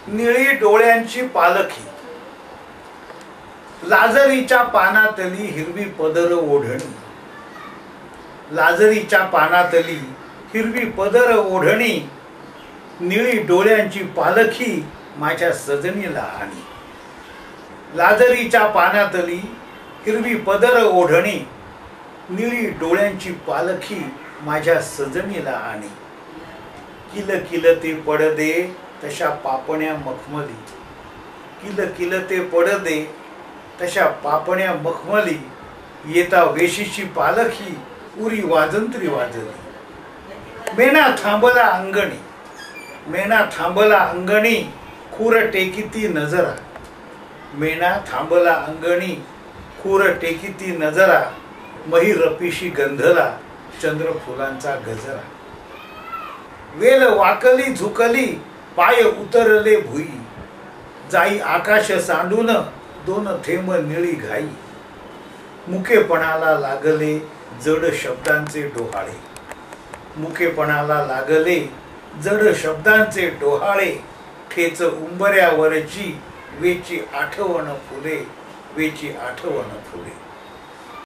निळी डोळ्यांची पालखी, लाजरीच्या पानातली हिरवी पदर ओढणी, लाजरीच्या पानातली हिरवी पदर ओढणी, निळी डोळ्यांची पालखी माझ्या सजनीला आणी। लाजरीच्या पानातली हिरवी पदर ओढणी, निळी डोळ्यांची पालखी माझ्या सजनीला आणी। किल किल ते पडदे तशा पापण्या मखमली, किल किल ते पडदे तशा पापण्या मखमली, येता वेशीची पालखी उरी वाजंत्री वाजली। मेणा थांबला अंगणी, मेणा थांबला अंगणी, खूर टेकिती नजरा, मेणा थांबला अंगणी, खूर टेकिती नजरा, मही रपिशी गंधला चंद्र फुलांचा गजरा। वेल वाकली झुकली पाय उतरले भुई, जाई आकाश सांडून दोन थेंब निळी घाई। मुकेपणाला लागले जड शब्दांचे डोहाळे, मुकेपणाला लागले जड शब्दांचे डोहाळे, ठेच उंबऱ्यावरची वेची आठवण फुले, वेची आठवण फुले।